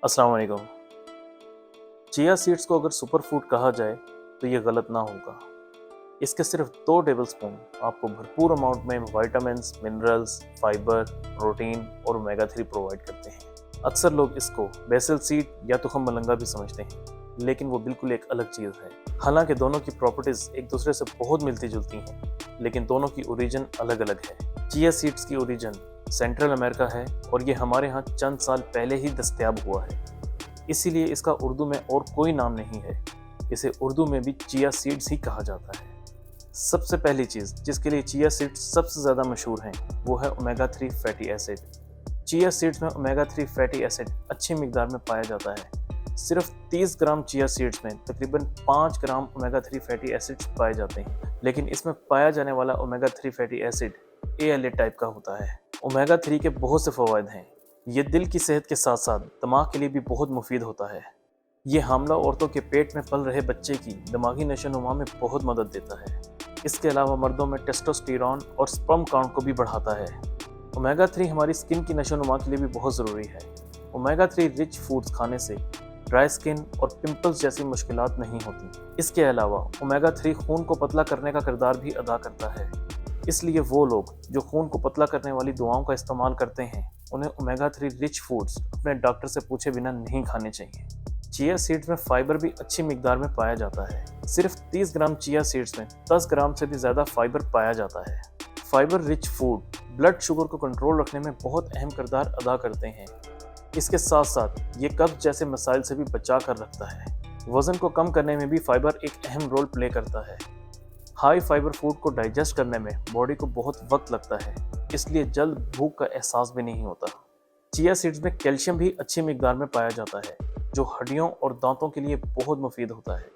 अस्सलाम वालेकुम। Chia seeds को अगर सुपर फूड कहा जाए तो ये गलत ना होगा। इसके सिर्फ 2 टेबलस्पून आपको भरपूर अमाउंट में विटामिन्स, मिनरल्स, फाइबर, प्रोटीन और ओमेगा 3 प्रोवाइड करते हैं। अक्सर लोग इसको बेसल सीड या तुखम मलंगा भी समझते हैं, लेकिन वो बिल्कुल एक अलग चीज़ है। हालांकि दोनों की प्रॉपर्टीज एक दूसरे से बहुत मिलती जुलती हैं, लेकिन दोनों की ओरिजिन अलग अलग है। चिया सीड्स की ओरिजिन सेंट्रल अमेरिका है और ये हमारे यहाँ चंद साल पहले ही दस्तयाब हुआ है, इसीलिए इसका उर्दू में और कोई नाम नहीं है। इसे उर्दू में भी चिया सीड्स ही कहा जाता है। सबसे पहली चीज़ जिसके लिए चिया सीड्स सबसे ज़्यादा मशहूर हैं वो है omega 3 fatty acid. Chia seeds में ओमेगा 3 फैटी एसिड अच्छी मिकदार में पाया जाता है। सिर्फ 30 ग्राम चिया सीड्स में तकरीबन 5 ग्राम ओमेगा 3 फैटी एसिड्स पाए जाते हैं, लेकिन इसमें पाया जाने वाला omega 3 fatty acid ALA type का होता है। ओमेगा 3 के बहुत से फ़वाइद हैं। ये दिल की सेहत के साथ साथ दिमाग के लिए भी बहुत मुफीद होता है। ये हामला औरतों के पेट में पल रहे बच्चे की दिमागी नशोनुमा में बहुत मदद देता है। इसके अलावा मर्दों में टेस्टोस्टेरॉन और स्पर्म काउंट को भी बढ़ाता है। ओमेगा 3 हमारी स्किन की नशोनुमा के लिए भी बहुत ज़रूरी है। ओमेगा 3 रिच फूड्स खाने से ड्राई स्किन और पिंपल्स जैसी मुश्किलात नहीं होती। इसके अलावा ओमेगा 3 खून को पतला करने का किरदार भी अदा करता है, इसलिए वो लोग जो खून को पतला करने वाली दवाओं का इस्तेमाल करते हैं उन्हें ओमेगा 3 रिच फूड्स अपने डॉक्टर से पूछे बिना नहीं खाने चाहिए। चिया सीड्स में फाइबर भी अच्छी मिकदार में पाया जाता है। सिर्फ 30 ग्राम चिया सीड्स में 10 ग्राम से भी ज़्यादा फाइबर पाया जाता है। Fibre rich food blood sugar को कंट्रोल रखने में बहुत अहम किरदार अदा करते हैं। इसके साथ साथ ये कब्ज जैसे मसाइल से भी बचा कर रखता है। वज़न को कम करने में भी फाइबर एक अहम रोल प्ले करता है। हाई फाइबर फूड को डाइजेस्ट करने में बॉडी को बहुत वक्त लगता है, इसलिए जल्द भूख का एहसास भी नहीं होता। चिया सीड्स में कैल्शियम भी अच्छी मिकदार में पाया जाता है, जो हड्डियों और दांतों के लिए बहुत मुफीद होता है।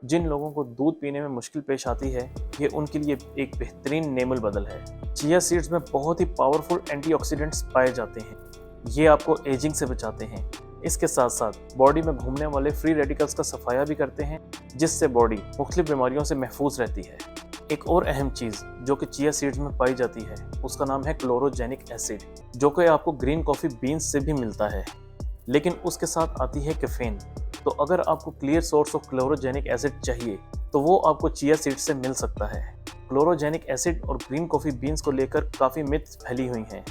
जिन लोगों को दूध पीने में मुश्किल पेश आती है, ये उनके लिए एक बेहतरीन नेमल बदल है। चिया सीड्स में बहुत ही पावरफुल एंटीऑक्सीडेंट्स पाए जाते हैं। ये आपको एजिंग से बचाते हैं। इसके साथ साथ बॉडी में घूमने वाले फ्री रेडिकल्स का सफाया भी करते हैं, जिससे बॉडी मुख्तलिफ बीमारियों से महफूज रहती है। एक और अहम चीज़ जो कि चिया सीड्स में पाई जाती है उसका नाम है क्लोरोजेनिक एसिड, जो कि आपको ग्रीन कॉफ़ी बीन्स से भी मिलता है, लेकिन उसके साथ आती है कैफीन। तो अगर आपको clear source of chlorogenic acid चाहिए तो वो आपको चिया सीड्स से मिल सकता है। क्लोरोजेनिक एसिड और ग्रीन कॉफ़ी बीन्स को लेकर काफ़ी मिथ्स फैली हुई हैं।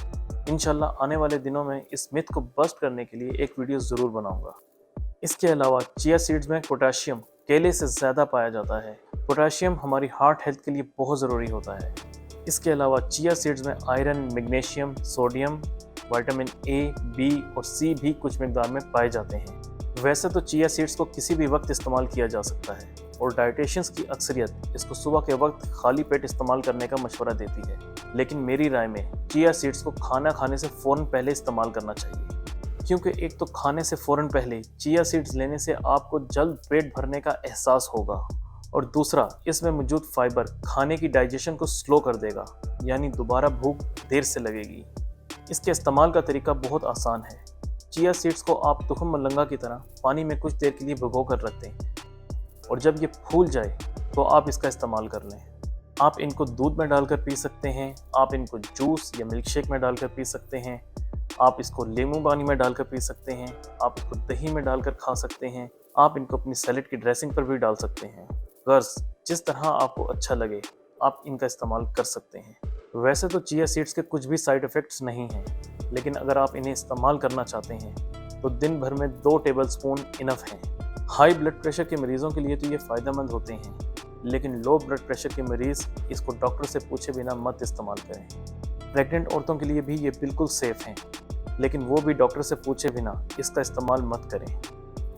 इंशाल्लाह आने वाले दिनों में इस मिथ को बस्ट करने के लिए एक वीडियो ज़रूर बनाऊंगा। इसके अलावा चिया सीड्स में पोटेशियम केले से ज़्यादा पाया जाता है। पोटेशियम हमारी हार्ट हेल्थ के लिए बहुत ज़रूरी होता है। इसके अलावा चिया सीड्स में iron, magnesium, sodium, vitamin A, B और C भी कुछ मिकदार में पाए जाते हैं। वैसे तो चिया सीड्स को किसी भी वक्त इस्तेमाल किया जा सकता है और डाइटिशियंस की अक्सरियत इसको सुबह के वक्त खाली पेट इस्तेमाल करने का मशवरा देती है, लेकिन मेरी राय में चिया सीड्स को खाना खाने से फ़ौरन पहले इस्तेमाल करना चाहिए, क्योंकि एक तो खाने से फ़ौरन पहले चिया सीड्स लेने से आपको जल्द पेट भरने का एहसास होगा, और दूसरा इसमें मौजूद फाइबर खाने की डाइजेशन को स्लो कर देगा, यानी दोबारा भूख देर से लगेगी। इसके इस्तेमाल का तरीका बहुत आसान है। चिया सीड्स को आप तुखम मलंगा की तरह पानी में कुछ देर के लिए भिगो कर रखते हैं और जब ये फूल जाए तो आप इसका इस्तेमाल कर लें। आप इनको दूध में डालकर पी सकते हैं, आप इनको जूस या मिल्क शेक में डालकर पी सकते हैं, आप इसको नींबू पानी में डालकर पी सकते हैं, आप इसको दही में डालकर खा सकते हैं, आप इनको अपनी सैलेड की ड्रेसिंग पर भी डाल सकते हैं। गर्ल्स जिस तरह आपको अच्छा लगे आप इनका इस्तेमाल कर सकते हैं। वैसे तो चिया सीड्स के कुछ भी साइड इफ़ेक्ट्स नहीं हैं, लेकिन अगर आप इन्हें इस्तेमाल करना चाहते हैं तो दिन भर में 2 टेबलस्पून इनफ हैं। हाई ब्लड प्रेशर के मरीज़ों के लिए तो ये फ़ायदेमंद होते हैं, लेकिन लो ब्लड प्रेशर के मरीज़ इसको डॉक्टर से पूछे बिना मत इस्तेमाल करें। प्रेग्नेंट औरतों के लिए भी ये बिल्कुल सेफ़ हैं, लेकिन वो भी डॉक्टर से पूछे बिना इसका इस्तेमाल मत करें।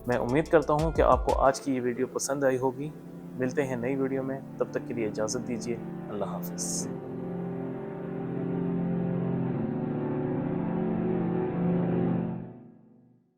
मैं उम्मीद करता हूँ कि आपको आज की ये वीडियो पसंद आई होगी। मिलते हैं नई वीडियो में, तब तक के लिए इजाज़त दीजिए। अल्लाह हाफ़िज़।